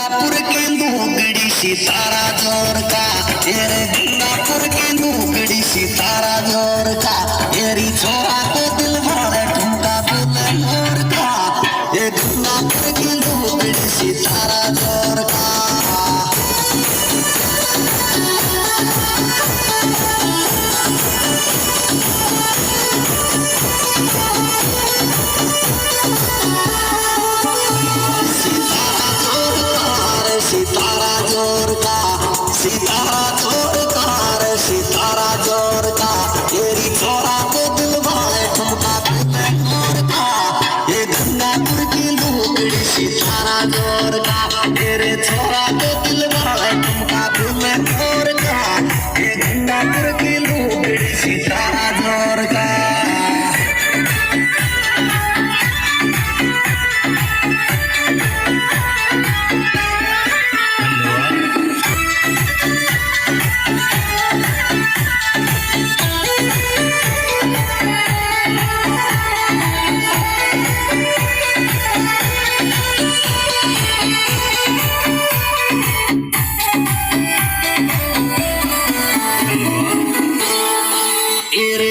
गंगापुर के लुगड़ी सितारा जोर का, तेरे गंगापुर के लुगड़ी सितारा जोर का, तेरी छोरा को दिल भर ठुमका बोले मोर का, ये गंगापुर की लुगड़ी सितारा जोर का। सितारा जोर का, सितारा जोर का रे सितारा जोर का, तेरी छोरा को दिल भाए ठुमका बोले मोर का, ये गंगापुर की लुगड़ी सितारा जोर का, तेरे छोरा को दिल भाए ठुमका बोले मोर का, ये गंगापुर की लुगड़ी सितारा जोर का।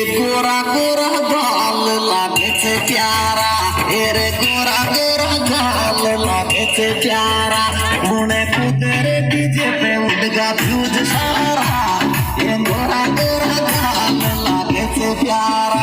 गोरा गोरा गाल लागे से प्यारा, तेरे गोरा गोरा गाल लागे से प्यारा, मुने कुदरे डीजे पे उड़गा फ्यूज सारा, ये गोरा गोरा गाल लागे से प्यारा।